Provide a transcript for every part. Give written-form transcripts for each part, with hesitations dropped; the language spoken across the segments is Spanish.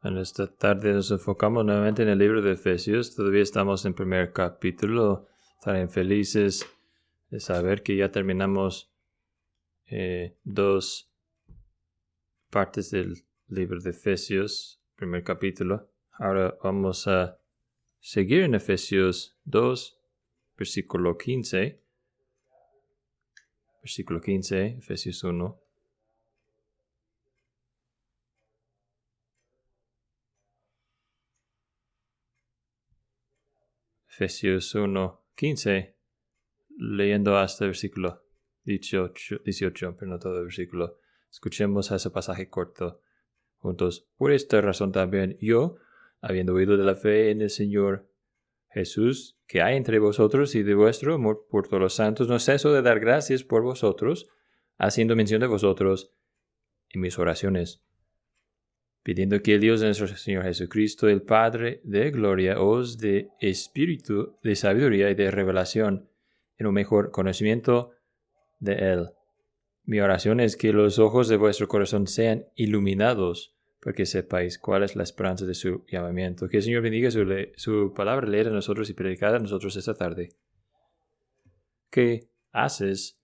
En esta tarde nos enfocamos nuevamente en el libro de Efesios. Todavía estamos en el primer capítulo. Estarán felices de saber que ya terminamos dos partes del libro de Efesios, primer capítulo. Ahora vamos a seguir en Efesios 2, versículo 15. Versículo 15, Efesios 1. Efesios 1, 15, leyendo hasta el versículo 18, pero no todo el versículo. Escuchemos ese pasaje corto juntos. Por esta razón también yo, habiendo oído de la fe en el Señor Jesús, que hay entre vosotros y de vuestro amor por todos los santos, no ceso de dar gracias por vosotros, haciendo mención de vosotros en mis oraciones, pidiendo que el Dios de nuestro Señor Jesucristo, el Padre de gloria, os dé espíritu de sabiduría y de revelación en un mejor conocimiento de Él. Mi oración es que los ojos de vuestro corazón sean iluminados, porque sepáis cuál es la esperanza de su llamamiento. Que el Señor bendiga su palabra leer a nosotros y predicar a nosotros esta tarde. ¿Qué haces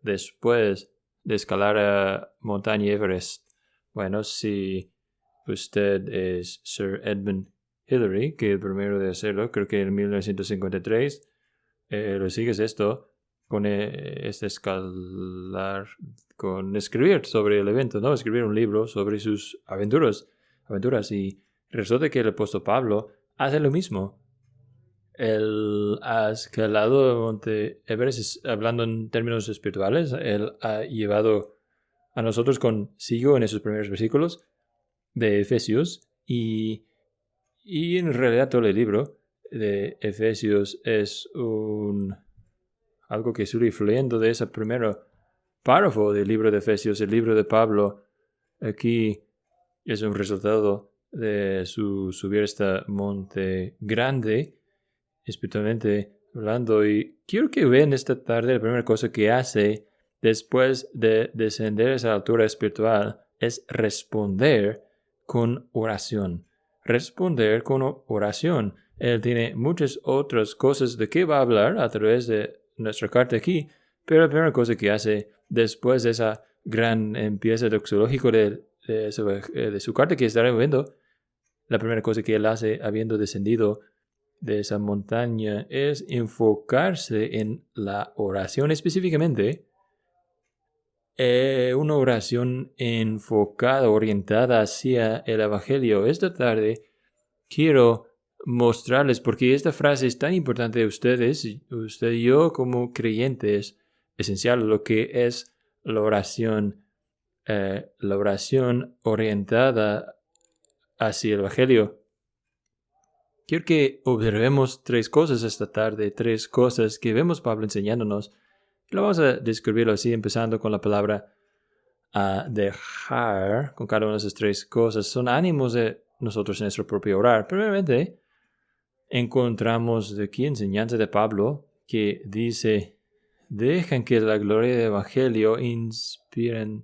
después de escalar a montaña Everest? Bueno, si usted es Sir Edmund Hillary, que el primero de hacerlo, creo que en 1953, lo sigues esto con con escribir sobre el evento, ¿no? Escribir un libro sobre sus aventuras, y resulta que el apóstol Pablo hace lo mismo. Él ha escalado el monte Everest, hablando en términos espirituales, él ha llevado a nosotros consigo en esos primeros versículos de Efesios, y en realidad todo el libro de Efesios es algo que estoy fluyendo de ese primer párrafo del libro de Efesios. El libro de Pablo aquí es un resultado de su subir este monte grande, espiritualmente hablando. Y quiero que vean esta tarde la primera cosa que hace después de descender a esa altura espiritual es responder con oración. Responder con oración. Él tiene muchas otras cosas de qué va a hablar a través de nuestra carta aquí, pero la primera cosa que hace después de esa gran empieza doxológico de su carta que estaremos viendo, la primera cosa que él hace habiendo descendido de esa montaña es enfocarse en la oración, específicamente una oración enfocada, orientada hacia el Evangelio. Esta tarde quiero mostrarles porque esta frase es tan importante de ustedes, usted y yo como creyentes, esencial lo que es la oración orientada hacia el Evangelio. Quiero que observemos tres cosas esta tarde, tres cosas que vemos Pablo enseñándonos. Lo vamos a describirlo así, empezando con la palabra dejar. Con cada una de esas tres cosas son ánimos de nosotros en nuestro propio orar. Primeramente, encontramos de aquí enseñanza de Pablo que dice: dejan que la gloria del Evangelio inspiren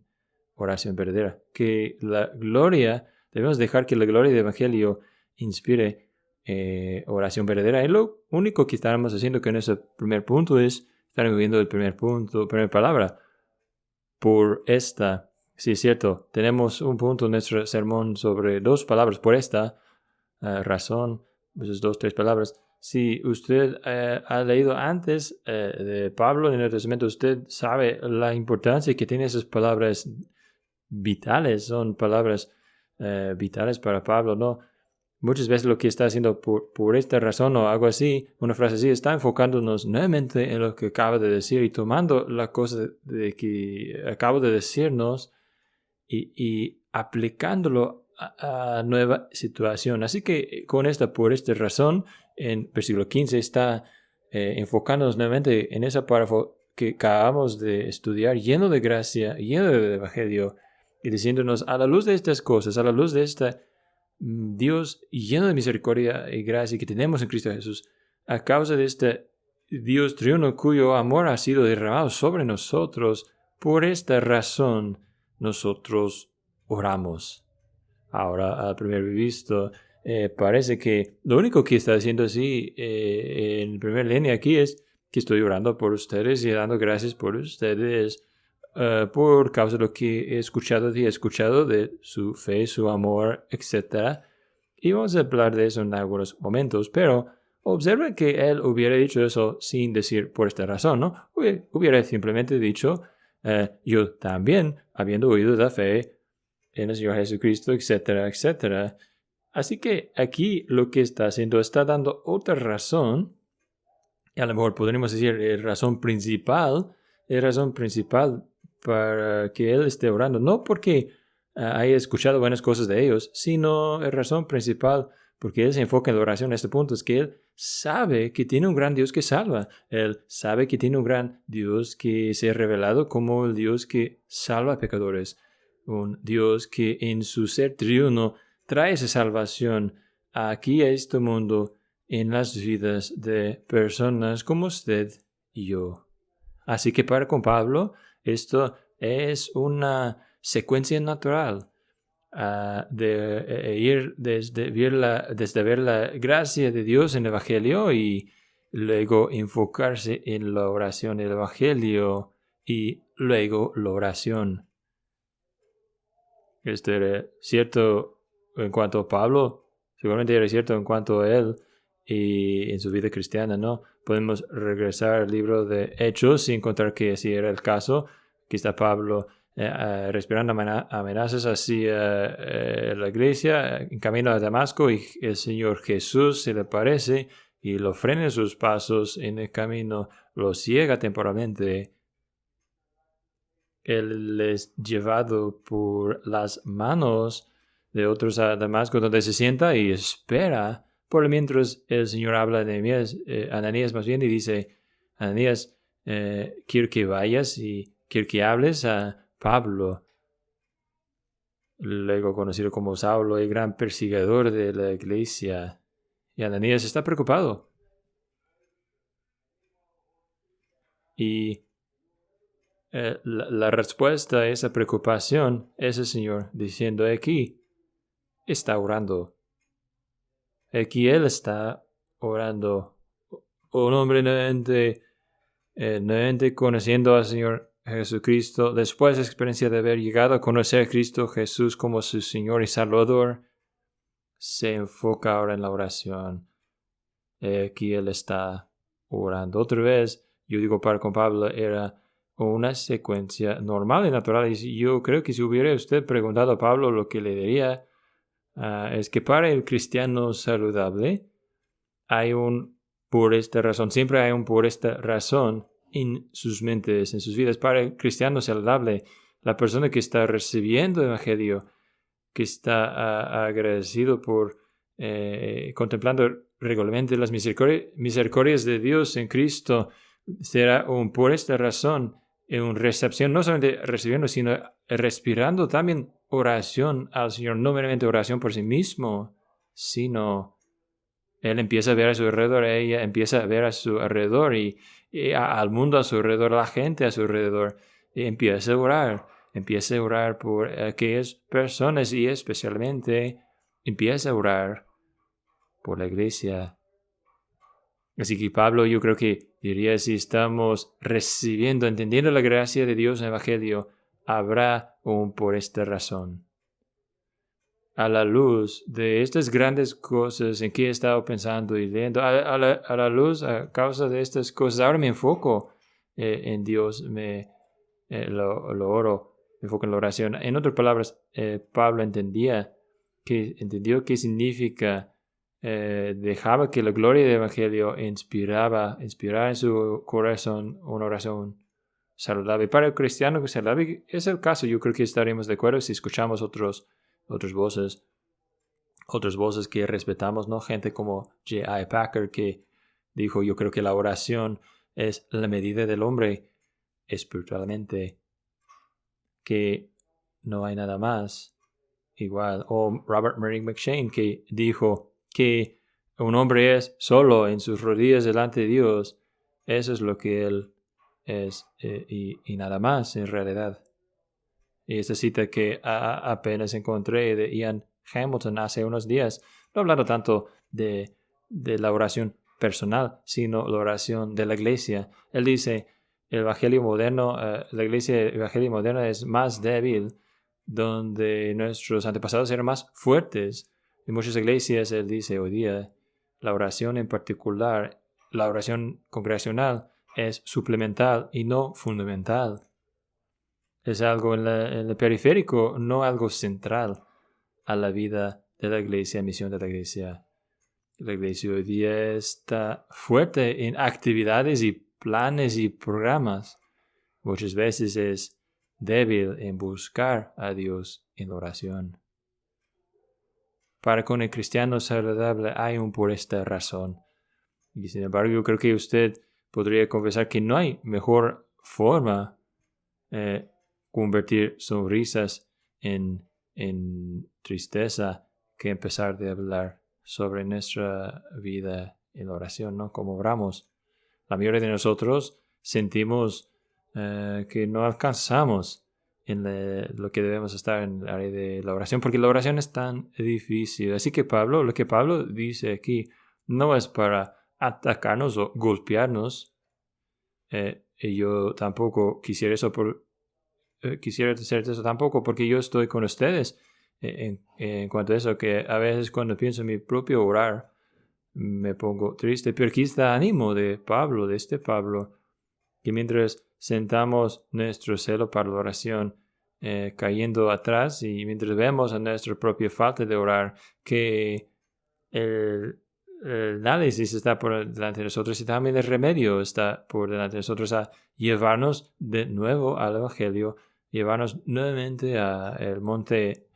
oración verdadera. Debemos dejar que la gloria del Evangelio inspire oración verdadera. Y lo único que estamos haciendo con ese primer punto es estar viviendo el primera palabra. Por esta, sí es cierto, tenemos un punto en nuestro sermón sobre dos palabras. Por esta razón, esas tres palabras. Si usted ha leído antes de Pablo en el Nuevo Testamento, usted sabe la importancia que tienen esas palabras vitales. Son palabras vitales para Pablo, ¿no? Muchas veces lo que está haciendo por esta razón o algo así, una frase así, está enfocándonos nuevamente en lo que acaba de decir y tomando la cosa de que acabo de decirnos y aplicándolo a nueva situación. Así que por esta razón, en versículo 15 está enfocándonos nuevamente en ese párrafo que acabamos de estudiar, lleno de gracia, lleno de evangelio, y diciéndonos, a la luz de estas cosas, a la luz de esta Dios lleno de misericordia y gracia que tenemos en Cristo Jesús, a causa de este Dios triuno cuyo amor ha sido derramado sobre nosotros, por esta razón nosotros oramos. Ahora, al primer visto, parece que lo único que está haciendo así en primera línea aquí es que estoy orando por ustedes y dando gracias por ustedes por causa de lo que he escuchado de su fe, su amor, etc. Y vamos a hablar de eso en algunos momentos, pero observen que él hubiera dicho eso sin decir por esta razón, ¿no? Hubiera simplemente dicho, yo también, habiendo oído de la fe en el Señor Jesucristo, etcétera, etcétera. Así que aquí lo que está haciendo está dando otra razón, y a lo mejor podríamos decir razón principal para que él esté orando, no porque haya escuchado buenas cosas de ellos, sino razón principal porque él se enfoca en la oración en este punto, es que él sabe que tiene un gran Dios que salva. Él sabe que tiene un gran Dios que se ha revelado como el Dios que salva a pecadores. Un Dios que en su ser triuno trae esa salvación aquí a este mundo en las vidas de personas como usted y yo. Así que para con Pablo, esto es una secuencia natural de ir desde ver la gracia de Dios en el Evangelio y luego enfocarse en la oración del Evangelio y luego la oración. Esto era cierto en cuanto a Pablo, seguramente era cierto en cuanto a él y en su vida cristiana, ¿no? Podemos regresar al libro de Hechos y encontrar que así era el caso. Aquí está Pablo respirando amenazas hacia la iglesia en camino a Damasco y el Señor Jesús se le aparece y lo frena en sus pasos en el camino, lo ciega temporalmente. Él es llevado por las manos de otros a Damasco, donde se sienta y espera. Por mientras el Señor habla de Ananías más bien, y dice, Ananías, quiero que vayas y quiero que hables a Pablo, luego conocido como Saulo, el gran perseguidor de la iglesia. Y Ananías está preocupado. Y la respuesta a esa preocupación es el Señor diciendo aquí, está orando. Aquí Él está orando. Un hombre nuevamente conociendo al Señor Jesucristo, después de la experiencia de haber llegado a conocer a Cristo Jesús como su Señor y Salvador, se enfoca ahora en la oración. Aquí Él está orando. Otra vez, yo digo para con Pablo, era una secuencia normal y natural. Y yo creo que si hubiera usted preguntado a Pablo, lo que le diría es que para el cristiano saludable por esta razón, siempre hay por esta razón en sus mentes, en sus vidas. Para el cristiano saludable, la persona que está recibiendo el Evangelio, que está agradecido por contemplando regularmente las misericordias de Dios en Cristo, será por esta razón en recepción, no solamente recibiendo, sino respirando también oración al Señor, no meramente oración por sí mismo, sino él empieza a ver a su alrededor, ella empieza a ver a su alrededor y al mundo a su alrededor, a la gente a su alrededor, y empieza a orar por aquellas personas y especialmente empieza a orar por la iglesia. Así que Pablo, yo creo que diría, si estamos recibiendo, entendiendo la gracia de Dios en el Evangelio, habrá por esta razón. A la luz de estas grandes cosas en que he estado pensando y leyendo, a la luz, a causa de estas cosas, ahora me enfoco en Dios, lo oro, me enfoco en la oración. En otras palabras, Pablo entendió qué significa, dejaba que la gloria del Evangelio inspirara en su corazón una oración saludable. Para el cristiano que saludable es el caso, yo creo que estaremos de acuerdo si escuchamos otras voces que respetamos, ¿no? Gente como J.I. Packer, que dijo, yo creo que la oración es la medida del hombre espiritualmente, que no hay nada más igual. O Robert Murray McCheyne, que dijo que un hombre es solo en sus rodillas delante de Dios. Eso es lo que él es y nada más en realidad. Y esta cita que apenas encontré de Ian Hamilton hace unos días, no hablando tanto de la oración personal, sino la oración de la iglesia. Él dice, el evangelio moderno, la iglesia evangelio moderna es más débil, donde nuestros antepasados eran más fuertes. En muchas iglesias, él dice hoy día, la oración en particular, la oración congregacional, es suplemental y no fundamental. Es algo en el periférico, no algo central a la vida de la iglesia, misión de la iglesia. La iglesia hoy día está fuerte en actividades y planes y programas. Muchas veces es débil en buscar a Dios en la oración. Para con el cristiano saludable hay por esta razón. Y sin embargo, yo creo que usted podría confesar que no hay mejor forma convertir sonrisas en tristeza que empezar de hablar sobre nuestra vida en la oración, ¿no? Como oramos. La mayoría de nosotros sentimos que no alcanzamos en lo que debemos estar en el área de la oración, porque la oración es tan difícil. Así que lo que Pablo dice aquí no es para atacarnos o golpearnos. Y yo tampoco quisiera hacer eso tampoco, porque yo estoy con ustedes en cuanto a eso, que a veces cuando pienso en mi propio orar me pongo triste, pero aquí está el ánimo de Pablo, de este Pablo, que mientras sentamos nuestro celo para la oración cayendo atrás y mientras vemos a nuestra propia falta de orar, que el análisis está por delante de nosotros y también el remedio está por delante de nosotros a llevarnos de nuevo al Evangelio, llevarnos nuevamente al monte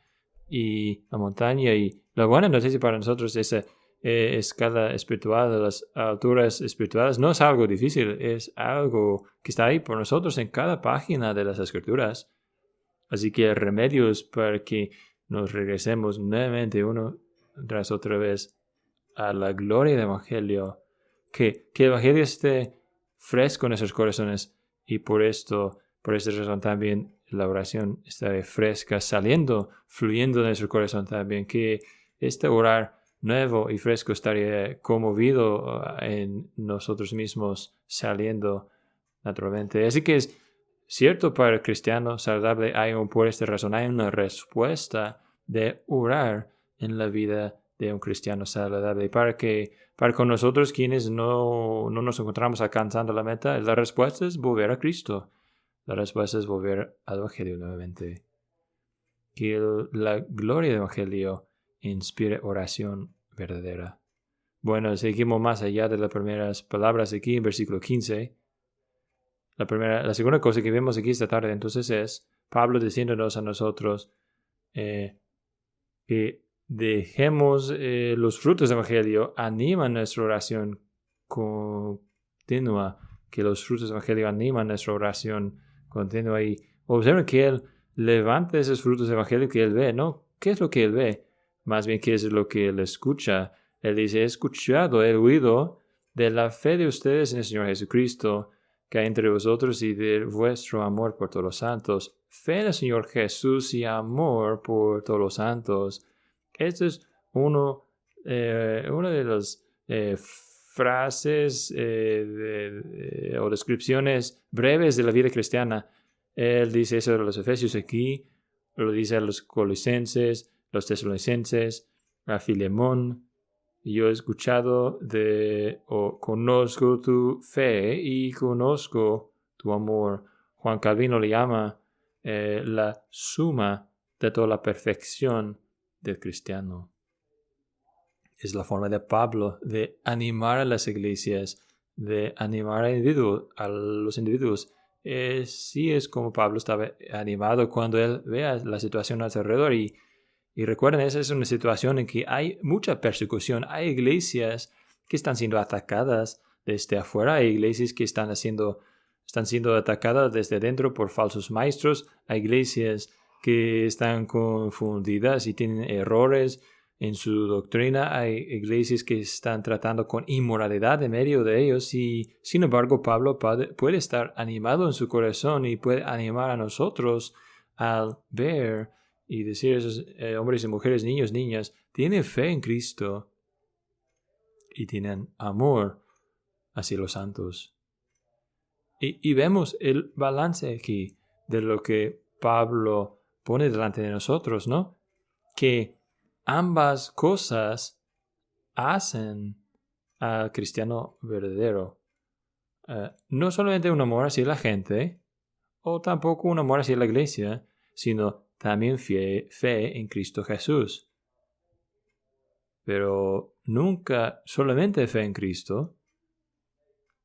y la montaña. Y la buena noticia para nosotros es esa escala espiritual de las alturas espirituales. No es algo difícil, es algo que está ahí por nosotros en cada página de las Escrituras. Así que el remedio es para que nos regresemos nuevamente uno tras otra vez a la gloria del Evangelio, que el Evangelio esté fresco en nuestros corazones, y por esta razón también la oración esté fresca, fluyendo de nuestro corazón también, que este orar nuevo y fresco estaría conmovido en nosotros mismos, saliendo naturalmente. Así que es cierto, para el cristiano saludable por esta razón hay una respuesta de orar en la vida de un cristiano saludable. Para con nosotros quienes no nos encontramos alcanzando la meta, la respuesta es volver a Cristo. La respuesta es volver al Evangelio nuevamente. Que la gloria del Evangelio inspire oración verdadera. Bueno, seguimos más allá de las primeras palabras aquí en versículo 15. La segunda cosa que vemos aquí esta tarde entonces es Pablo diciéndonos a nosotros que dejemos los frutos del Evangelio animan nuestra oración continua, que los frutos del Evangelio animan nuestra oración continua. Y observen que él levanta esos frutos del Evangelio que él ve, ¿no? ¿Qué es lo que él ve? Más bien, ¿qué es lo que él escucha? Él dice, he escuchado, he oído de la fe de ustedes en el Señor Jesucristo, que hay entre vosotros, y de vuestro amor por todos los santos. Fe en el Señor Jesús y amor por todos los santos. Esto es una de las frases o descripciones breves de la vida cristiana. Él dice eso a los Efesios aquí, lo dice a los Colosenses, los Tesalonicenses, a Filemón. Yo he escuchado conozco tu fe y conozco tu amor. Juan Calvino le llama la suma de toda la perfección del cristiano. Es la forma de Pablo de animar a las iglesias, de animar a los individuos. Sí es como Pablo estaba animado cuando él vea la situación a su alrededor. Y recuerden, esa es una situación en que hay mucha persecución. Hay iglesias que están siendo atacadas desde afuera. Hay iglesias que están siendo atacadas desde dentro por falsos maestros. Hay iglesias que están confundidas y tienen errores en su doctrina. Hay iglesias que están tratando con inmoralidad en medio de ellos. Y sin embargo, Pablo puede estar animado en su corazón y puede animar a nosotros al ver y decir a esos hombres y mujeres, niños, niñas, tienen fe en Cristo y tienen amor hacia los santos. Y vemos el balance aquí de lo que Pablo pone delante de nosotros, ¿no? Que ambas cosas hacen al cristiano verdadero. No solamente un amor hacia la gente, o tampoco un amor hacia la iglesia, sino también fe en Cristo Jesús. Pero nunca solamente fe en Cristo,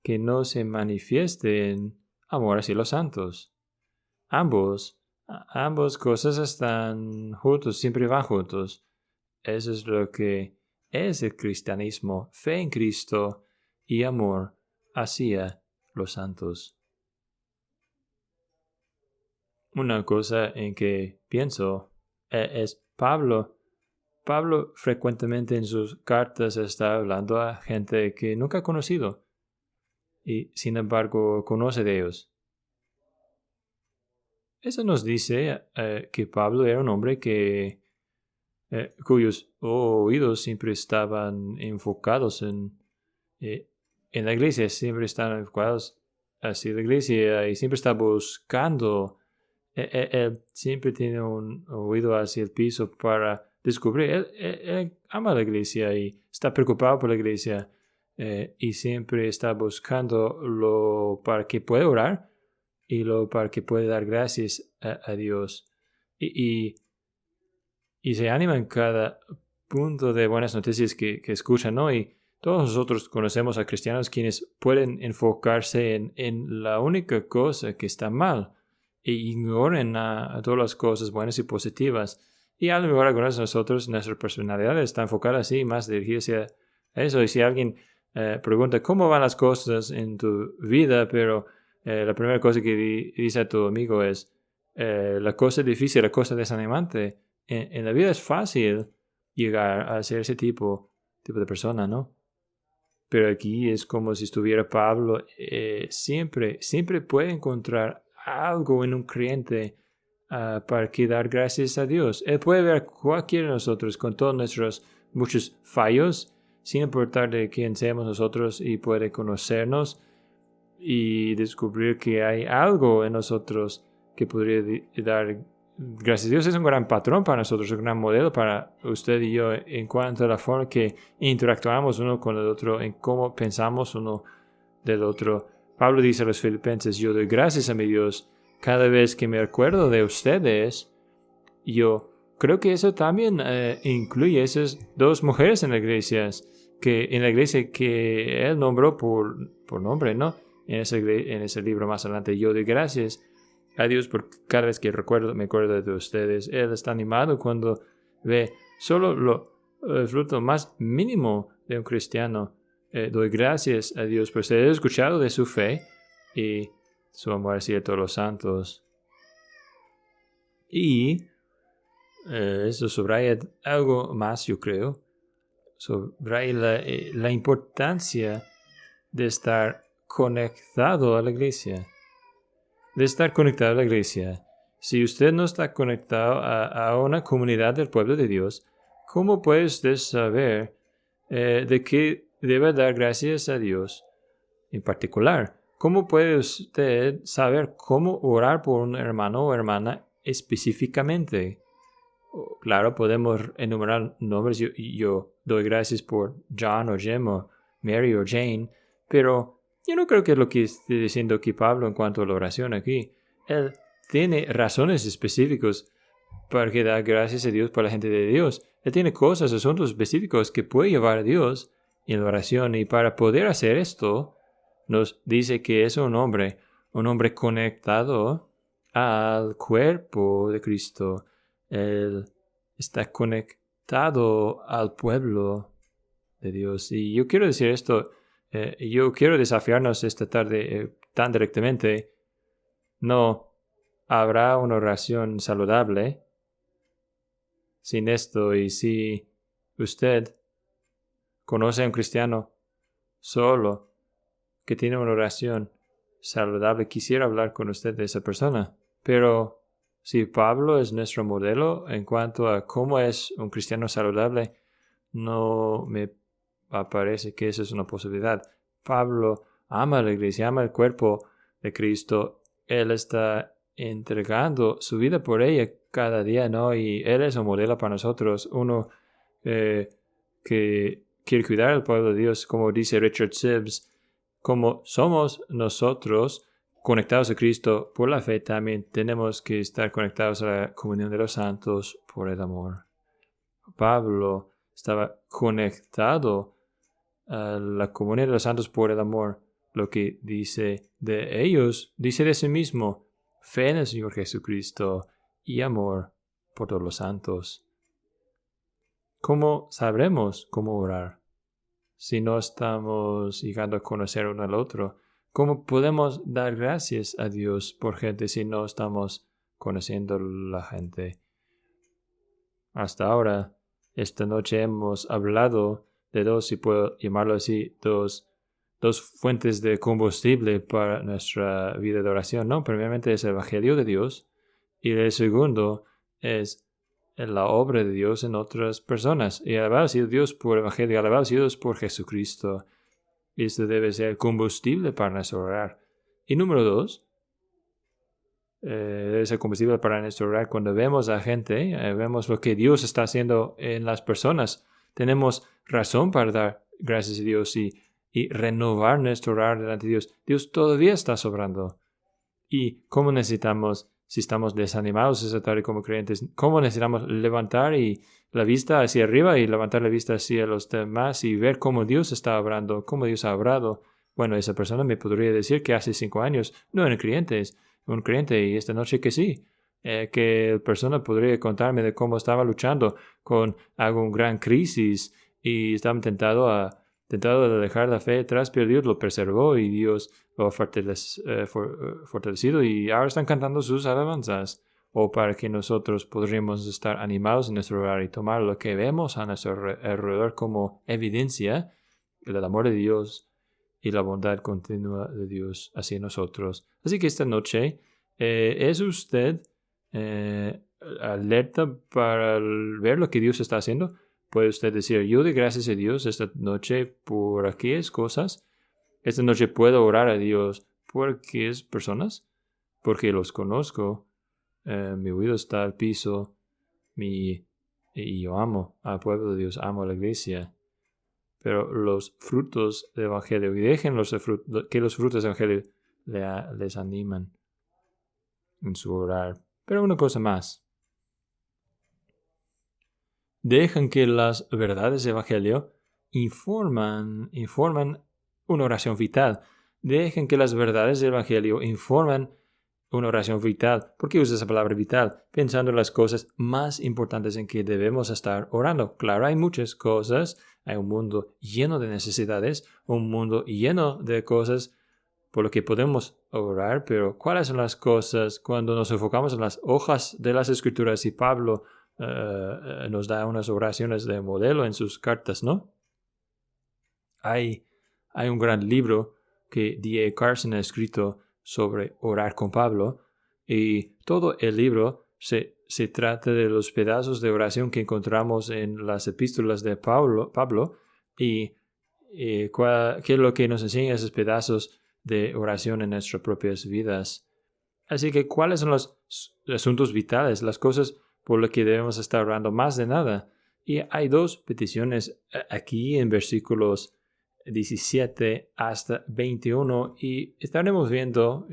que no se manifieste en amor hacia los santos. Ambos cosas están juntos, siempre van juntos. Eso es lo que es el cristianismo, fe en Cristo y amor hacia los santos. Una cosa en que pienso es Pablo. Pablo frecuentemente en sus cartas está hablando a gente que nunca ha conocido y sin embargo conoce de ellos. Eso nos dice que Pablo era un hombre cuyos oídos siempre estaban enfocados en la iglesia, siempre están enfocados hacia la iglesia y siempre está buscando. Él siempre tiene un oído hacia el piso para descubrir. Él ama la iglesia y está preocupado por la iglesia y siempre está buscando lo para que pueda orar y lo para que pueda dar gracias a Dios. Y se anima en cada punto de buenas noticias que escuchan, ¿no? Y todos nosotros conocemos a cristianos quienes pueden enfocarse en la única cosa que está mal e ignoren a todas las cosas buenas y positivas. Y a lo mejor algunos de nosotros, nuestra personalidad está enfocada así, más dirigida hacia eso. Y si alguien pregunta cómo van las cosas en tu vida, pero la primera cosa que dice a tu amigo es la cosa difícil, la cosa desanimante. En la vida es fácil llegar a ser ese tipo de persona, ¿no? Pero aquí es como si estuviera Pablo. Siempre puede encontrar algo en un creyente para que dar gracias a Dios. Él puede ver a cualquiera de nosotros con todos nuestros muchos fallos, sin importar de quién seamos nosotros, y puede conocernos y descubrir que hay algo en nosotros que podría dar gracias a Dios. Es un gran patrón para nosotros, un gran modelo para usted y yo en cuanto a la forma que interactuamos uno con el otro, en cómo pensamos uno del otro. Pablo dice a los filipenses, yo doy gracias a mi Dios cada vez que me acuerdo de ustedes. Yo creo que eso también incluye esas dos mujeres en la iglesia que él nombró por nombre, ¿no? En ese libro más adelante, yo doy gracias a Dios por cada vez que me acuerdo de ustedes. Él está animado cuando ve solo el fruto más mínimo de un cristiano. Doy gracias a Dios por ser escuchado de su fe y su amor hacia todos los santos. Y eso subraya algo más, yo creo. Subraya la importancia de estar conectado a la iglesia. De estar conectado a la iglesia. Si usted no está conectado a una comunidad del pueblo de Dios, ¿cómo puede usted saber de qué debe dar gracias a Dios en particular? ¿Cómo puede usted saber cómo orar por un hermano o hermana específicamente? Claro, podemos enumerar nombres. Yo doy gracias por John o Jim o Mary o Jane, pero yo no creo que es lo que esté diciendo aquí Pablo en cuanto a la oración aquí. Él tiene razones específicas para que da gracias a Dios por la gente de Dios. Él tiene cosas, asuntos específicos que puede llevar a Dios en la oración. Y para poder hacer esto, nos dice que es un hombre conectado al cuerpo de Cristo. Él está conectado al pueblo de Dios. Y yo quiero decir esto. Yo quiero desafiarnos esta tarde tan directamente. No habrá una oración saludable sin esto. Y si usted conoce a un cristiano solo que tiene una oración saludable, quisiera hablar con usted de esa persona. Pero Si Pablo es nuestro modelo en cuanto a cómo es un cristiano saludable, no me parece que esa es una posibilidad. Pablo ama a la iglesia, ama el cuerpo de Cristo. Él está entregando su vida por ella cada día, ¿no? Y Él es un modelo para nosotros, uno que quiere cuidar al pueblo de Dios, como dice Richard Sibbes, como somos nosotros conectados a Cristo por la fe, también tenemos que estar conectados a la comunión de los santos por el amor. Pablo estaba conectado a la comunión de los santos por el amor. Lo que dice de ellos, dice de sí mismo, fe en el Señor Jesucristo y amor por todos los santos. ¿Cómo sabremos cómo orar si no estamos llegando a conocer uno al otro? ¿Cómo podemos dar gracias a Dios por gente si no estamos conociendo a la gente? Hasta ahora, esta noche hemos hablado de dos, si puedo llamarlo así, dos fuentes de combustible para nuestra vida de oración, ¿no? Primeramente es el Evangelio de Dios y el segundo es la obra de Dios en otras personas. Y alabado sea Dios por el Evangelio, alabado sea Dios por Jesucristo. Esto debe ser el combustible para nuestro orar. Y número 2, debe ser combustible para nuestro orar cuando vemos a gente, vemos lo que Dios está haciendo en las personas. Tenemos razón para dar gracias a Dios y renovar nuestro orar delante de Dios. Dios todavía está sobrando. ¿Y cómo necesitamos, si estamos desanimados esa tarde como creyentes, cómo necesitamos levantar la vista hacia arriba y levantar la vista hacia los demás y ver cómo Dios está obrando, cómo Dios ha obrado? Bueno, esa persona me podría decir que hace 5 años no era un creyente y esta noche que sí. Que la persona podría contarme de cómo estaba luchando con alguna gran crisis y estaba tentado de dejar la fe atrás, pero Dios lo preservó y Dios lo ha fortalecido y ahora están cantando sus alabanzas. O para que nosotros podríamos estar animados en nuestro hogar y tomar lo que vemos a nuestro alrededor como evidencia del amor de Dios y la bondad continua de Dios hacia nosotros. Así que esta noche, ¿es usted alerta para ver lo que Dios está haciendo? Puede usted decir, yo doy gracias a Dios esta noche por aquellas cosas. Esta noche puedo orar a Dios por aquellas personas, porque los conozco. Mi oído está al piso. Y yo amo al pueblo de Dios, amo a la iglesia. Pero los frutos del Evangelio, y dejen que los frutos del Evangelio les animan en su orar. Pero una cosa más. Dejan que las verdades del Evangelio informan una oración vital. Dejen que las verdades del Evangelio informan una oración vital. ¿Por qué usa esa palabra vital? Pensando en las cosas más importantes en que debemos estar orando. Claro, hay muchas cosas. Hay un mundo lleno de necesidades, un mundo lleno de cosas por lo que podemos orar, pero ¿cuáles son las cosas cuando nos enfocamos en las hojas de las Escrituras? Y Pablo nos da unas oraciones de modelo en sus cartas, ¿no? Hay un gran libro que D.A. Carson ha escrito sobre orar con Pablo, y todo el libro se trata de los pedazos de oración que encontramos en las epístolas de Pablo y qué es lo que nos enseña esos pedazos de oración en nuestras propias vidas. Así que, ¿cuáles son los asuntos vitales, las cosas por las que debemos estar orando más de nada? Y hay 2 peticiones aquí en versículos 17 hasta 21 y estaremos viendo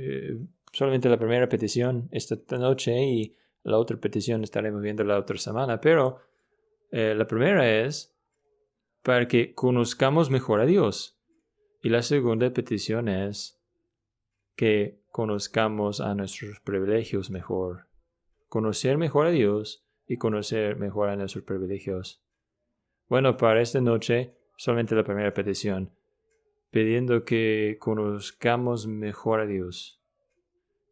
solamente la primera petición esta noche y la otra petición estaremos viendo la otra semana, pero la primera es para que conozcamos mejor a Dios y la segunda petición es que conozcamos a nuestros privilegios mejor. Conocer mejor a Dios y conocer mejor a nuestros privilegios. Bueno, para esta noche, solamente la primera petición, pidiendo que conozcamos mejor a Dios.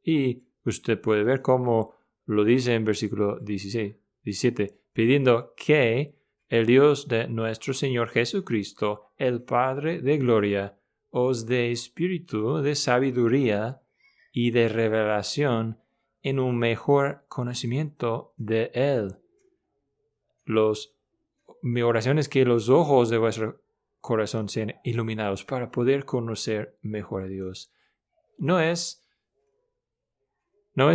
Y usted puede ver cómo lo dice en versículo 17, pidiendo que el Dios de nuestro Señor Jesucristo, el Padre de gloria, os dé espíritu de sabiduría y de revelación en un mejor conocimiento de Él. Mi oración es que los ojos de vuestro corazón sean iluminados para poder conocer mejor a Dios. No es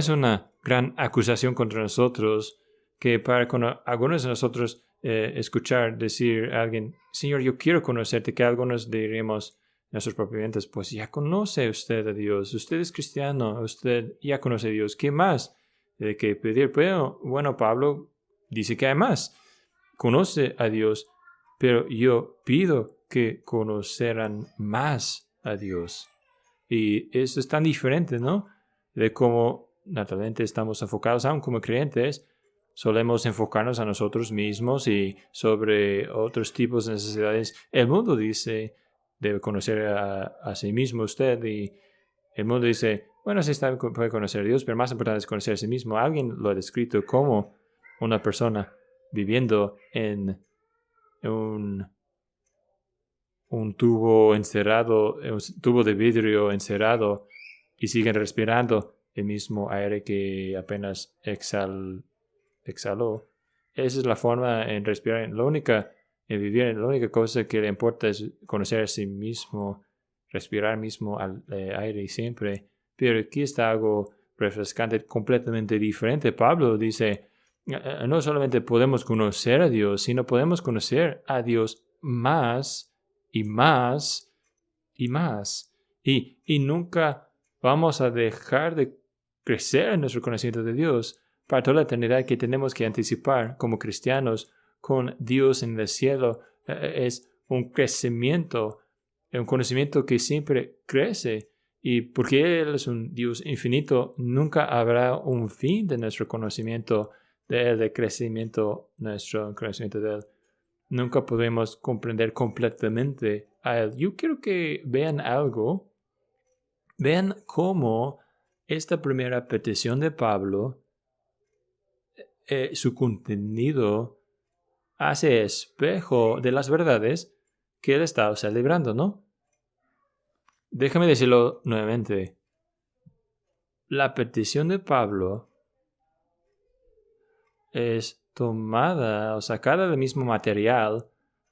una gran acusación contra nosotros que para algunos de nosotros escuchar decir a alguien, Señor, yo quiero conocerte, que algunos diríamos en nuestros propios mentes, pues ya conoce usted a Dios, usted es cristiano, usted ya conoce a Dios, ¿qué más de que pedir? Pero bueno, Pablo dice que hay más. Conoce a Dios, pero yo pido que conoceran más a Dios. Y eso es tan diferente, ¿no? De cómo naturalmente estamos enfocados, aún como creyentes, solemos enfocarnos a nosotros mismos y sobre otros tipos de necesidades. El mundo dice, debe conocer a sí mismo usted, y el mundo dice, bueno, sí puede conocer a Dios, pero más importante es conocer a sí mismo. Alguien lo ha descrito como una persona viviendo en un tubo encerrado, un tubo de vidrio encerrado, y siguen respirando el mismo aire que apenas exhaló. Esa es la forma en respirar. En vivir, la única cosa que le importa es conocer a sí mismo, respirar mismo al aire siempre. Pero aquí está algo refrescante, completamente diferente. Pablo dice, no solamente podemos conocer a Dios, sino podemos conocer a Dios más y más y más. Y nunca vamos a dejar de crecer en nuestro conocimiento de Dios para toda la eternidad, que tenemos que anticipar como cristianos con Dios en el cielo. Es un crecimiento, un conocimiento que siempre crece. Y porque Él es un Dios infinito, nunca habrá un fin de nuestro conocimiento de Él, de crecimiento, nuestro conocimiento de Él. Nunca podremos comprender completamente a Él. Yo quiero que vean algo. Vean cómo esta primera petición de Pablo, su contenido, hace espejo de las verdades que él estaba celebrando, ¿no? Déjame decirlo nuevamente. La petición de Pablo es tomada o sacada del mismo material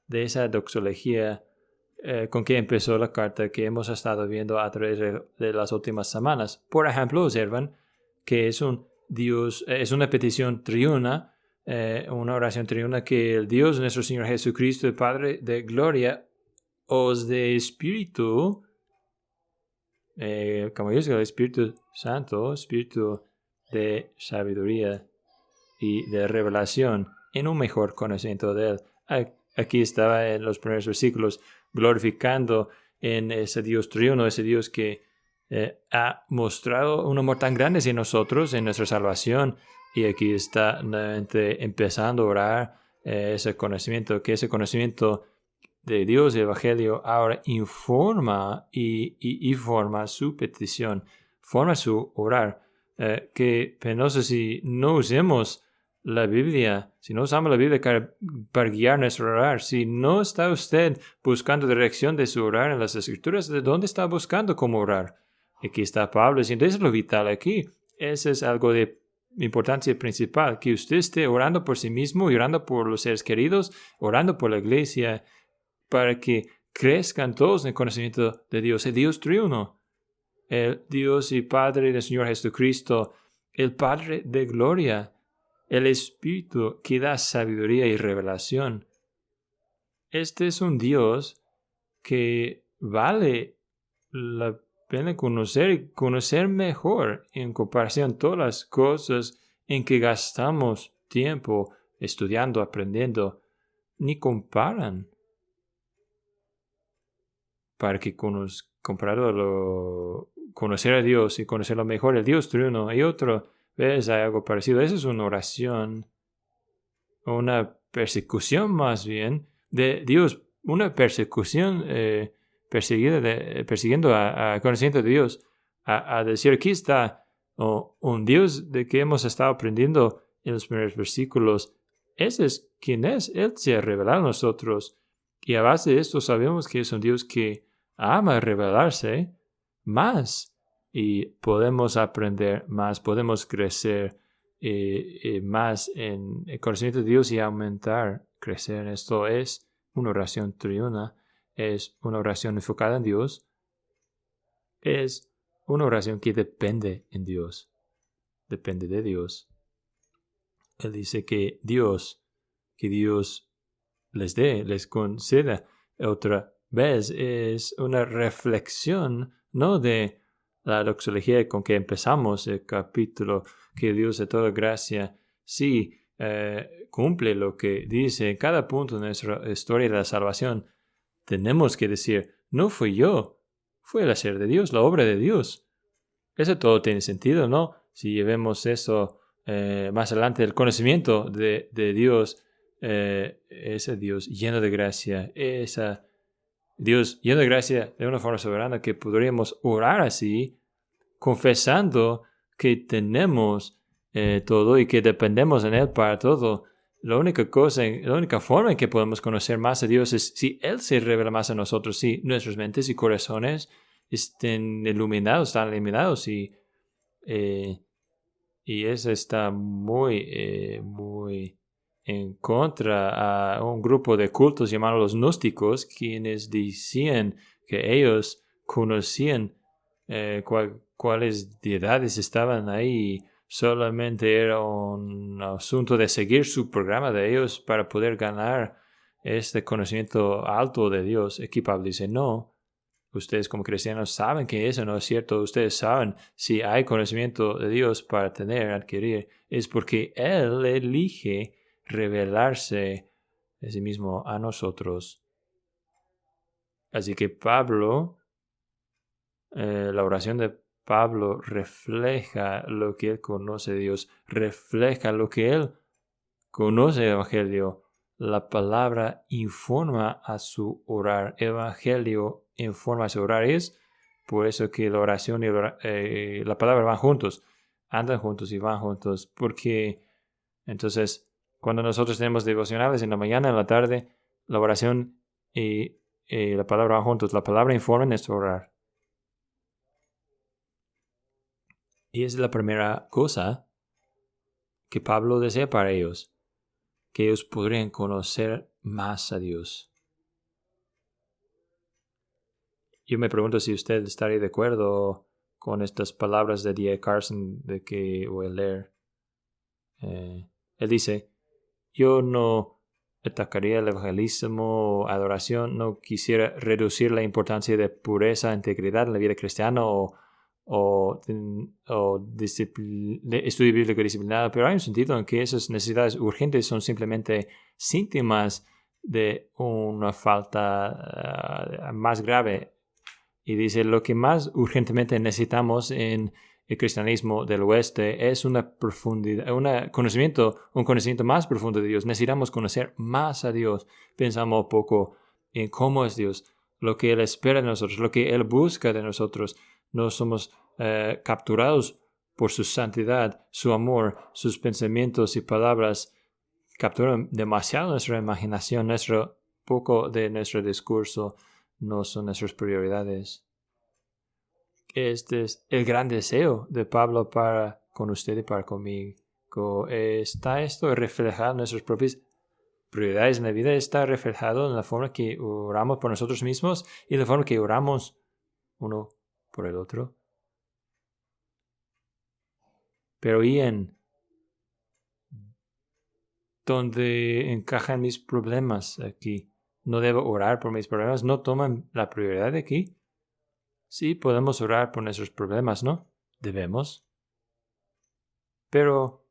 de esa doxología con que empezó la carta que hemos estado viendo a través de las últimas semanas. Por ejemplo, observan que es una petición triuna, una oración triuna, que el Dios nuestro Señor Jesucristo, el Padre de gloria, os dé espíritu, como yo digo, el Espíritu Santo, espíritu de sabiduría y de revelación en un mejor conocimiento de Él. Aquí estaba en los primeros versículos, glorificando en ese Dios triuno, ese Dios que ha mostrado un amor tan grande en nosotros, en nuestra salvación. Y aquí está nuevamente empezando a orar ese conocimiento de Dios, el Evangelio, ahora informa y forma su petición, forma su orar. Que penoso si no usemos la Biblia, si no usamos la Biblia para guiar nuestro orar, si no está usted buscando dirección de su orar en las Escrituras, ¿de dónde está buscando cómo orar? Aquí está Pablo diciendo, eso es lo vital aquí. Eso es algo de importancia principal, que usted esté orando por sí mismo y orando por los seres queridos, orando por la iglesia, para que crezcan todos en el conocimiento de Dios, el Dios triuno, el Dios y Padre del Señor Jesucristo, el Padre de gloria, el Espíritu que da sabiduría y revelación. Este es un Dios que vale la pena conocer y conocer mejor en comparación a todas las cosas en que gastamos tiempo estudiando, aprendiendo, ni comparan. Para que conocer a Dios y conocerlo mejor, el Dios triuno, y otro vez hay algo parecido. Esa es una oración, una persecución más bien de Dios, una persecución persiguiendo al conocimiento de Dios, a decir, aquí está un Dios de que hemos estado aprendiendo en los primeros versículos. Ese es quien es. Él se ha revelado a nosotros. Y a base de esto sabemos que es un Dios que ama revelarse más y podemos aprender más, podemos crecer más en el conocimiento de Dios y crecer en esto. Es una oración triuna, es una oración enfocada en Dios, es una oración que depende en Dios, depende de Dios. Él dice que Dios les conceda otra vez. Es una reflexión, no de la doxología con que empezamos el capítulo, que Dios de toda gracia sí cumple lo que dice. En cada punto de nuestra historia de la salvación tenemos que decir, no fui yo, fue el hacer de Dios, la obra de Dios. Eso todo tiene sentido, ¿no? Si llevemos eso más adelante, el conocimiento de Dios, ese Dios lleno de gracia, Dios lleno de gracia de una forma soberana que podríamos orar así, confesando que tenemos todo y que dependemos en Él para todo. La única forma en que podemos conocer más a Dios es si Él se revela más a nosotros, si nuestras mentes y corazones están iluminados y eso está muy en contra a un grupo de cultos llamados los gnósticos, quienes decían que ellos conocían cuáles deidades estaban ahí. Solamente era un asunto de seguir su programa de ellos para poder ganar este conocimiento alto de Dios. Aquí Pablo dice, no. Ustedes como cristianos saben que eso no es cierto. Ustedes saben si hay conocimiento de Dios para adquirir, es porque Él elige revelarse a sí mismo a nosotros. Así que la oración de Pablo refleja lo que él conoce de Dios, refleja lo que él conoce del Evangelio. La palabra informa a su orar. El Evangelio informa a su orar. Es por eso que la oración y la palabra van juntos. Andan juntos y van juntos. Porque entonces, cuando nosotros tenemos devocionales en la mañana, en la tarde, la oración y la palabra van juntos. La palabra informa en nuestro orar. Y es la primera cosa que Pablo desea para ellos, que ellos podrían conocer más a Dios. Yo me pregunto si usted estaría de acuerdo con estas palabras de D.A. Carson de que voy a leer. Él dice, yo no atacaría el evangelismo o adoración, no quisiera reducir la importancia de pureza, integridad en la vida cristiana o estudio bíblico disciplinado, pero hay un sentido en que esas necesidades urgentes son simplemente síntomas de una falta más grave. Y dice, lo que más urgentemente necesitamos en el cristianismo del oeste es un conocimiento más profundo de Dios. Necesitamos conocer más a Dios. Pensamos poco en cómo es Dios, lo que Él espera de nosotros, lo que Él busca de nosotros. No somos capturados por su santidad, su amor, sus pensamientos y palabras. Capturan demasiado nuestra imaginación, poco de nuestro discurso no son nuestras prioridades. Este es el gran deseo de Pablo con usted y para conmigo. ¿Está esto reflejado en nuestras propias prioridades en la vida? ¿Está reflejado en la forma que oramos por nosotros mismos y la forma que oramos uno por el otro? Pero ¿y en dónde encajan mis problemas aquí? ¿No debo orar por mis problemas? ¿No toman la prioridad de aquí? Sí, podemos orar por nuestros problemas, ¿no? Debemos. Pero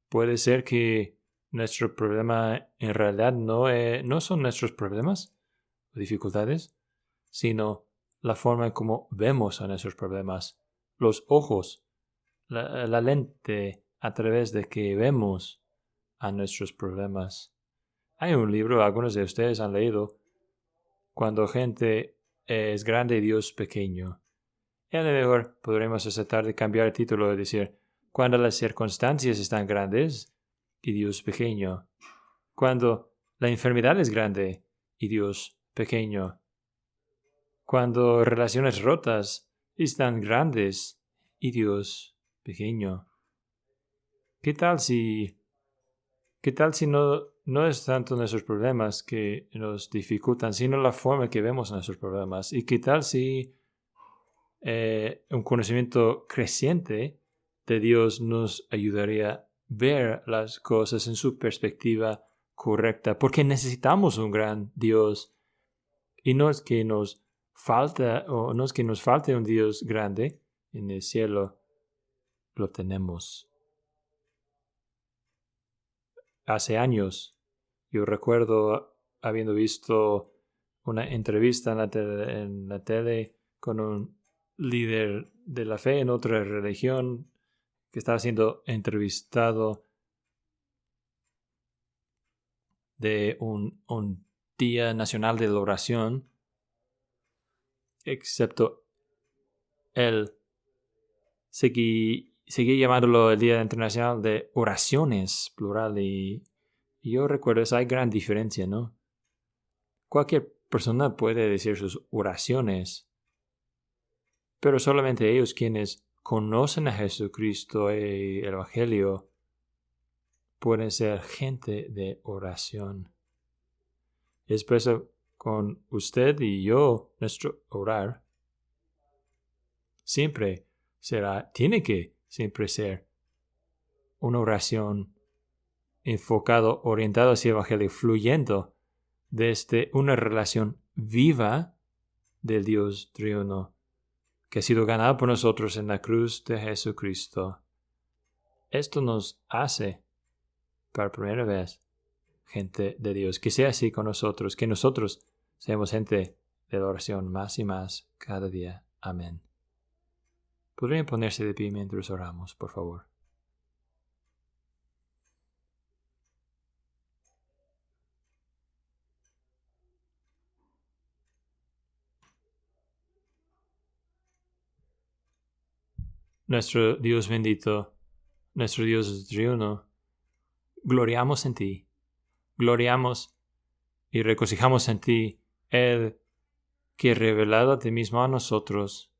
puede ser que nuestro problema en realidad no son nuestros problemas o dificultades, sino la forma en cómo vemos a nuestros problemas, los ojos, la lente a través de que vemos a nuestros problemas. Hay un libro, algunos de ustedes han leído, Cuando gente es grande y Dios pequeño. Y a lo mejor podremos aceptar de cambiar el título y decir, cuando las circunstancias están grandes y Dios pequeño. Cuando la enfermedad es grande y Dios pequeño. Cuando relaciones rotas están grandes y Dios pequeño. ¿Qué tal si no es tanto nuestros problemas que nos dificultan, sino la forma que vemos nuestros problemas? ¿Y qué tal si un conocimiento creciente de Dios nos ayudaría a ver las cosas en su perspectiva correcta? Porque necesitamos un gran Dios. Y no es que nos falte un Dios grande en el cielo, lo tenemos. Hace años, yo recuerdo habiendo visto una entrevista en la tele con un líder de la fe en otra religión que estaba siendo entrevistado de un Día Nacional de la Oración, excepto él seguí llamándolo el Día Internacional de Oraciones, plural, y yo recuerdo esa gran diferencia, ¿no? Cualquier persona puede decir sus oraciones, pero solamente ellos quienes conocen a Jesucristo y el Evangelio pueden ser gente de oración. Es por eso con usted y yo, nuestro orar tiene que siempre ser una oración orientado hacia el Evangelio, fluyendo desde una relación viva del Dios triuno, que ha sido ganado por nosotros en la cruz de Jesucristo. Esto nos hace, por primera vez, gente de Dios. Que sea así con nosotros, que nosotros seamos gente de la oración más y más cada día. Amén. ¿Podrían ponerse de pie mientras oramos, por favor? Nuestro Dios bendito, nuestro Dios triuno, gloriamos en ti, gloriamos y regocijamos en ti, el que revelado a ti mismo a nosotros.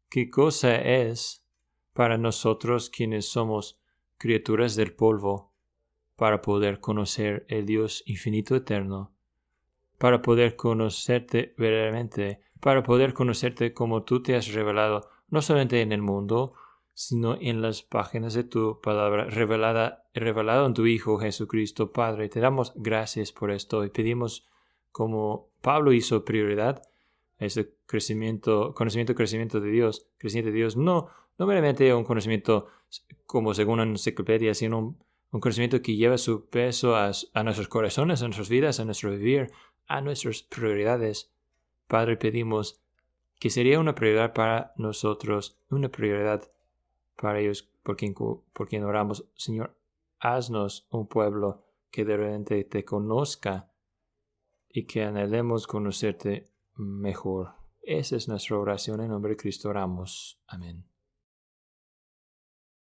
¿Qué cosa es para nosotros quienes somos criaturas del polvo, para poder conocer el Dios infinito eterno, para poder conocerte verdaderamente, para poder conocerte como tú te has revelado, no solamente en el mundo, sino en las páginas de tu palabra, revelado en tu Hijo Jesucristo? Padre, te damos gracias por esto y pedimos, como Pablo hizo prioridad, ese crecimiento de Dios, no meramente un conocimiento como según una enciclopedia, sino un conocimiento que lleva su peso a nuestros corazones, a nuestras vidas, a nuestro vivir, a nuestras prioridades. Padre, pedimos que sería una prioridad para nosotros, una prioridad para ellos por quien oramos. Señor, haznos un pueblo que de repente te conozca y que anhelemos conocerte mejor. Esa es nuestra oración. En nombre de Cristo oramos. Amén.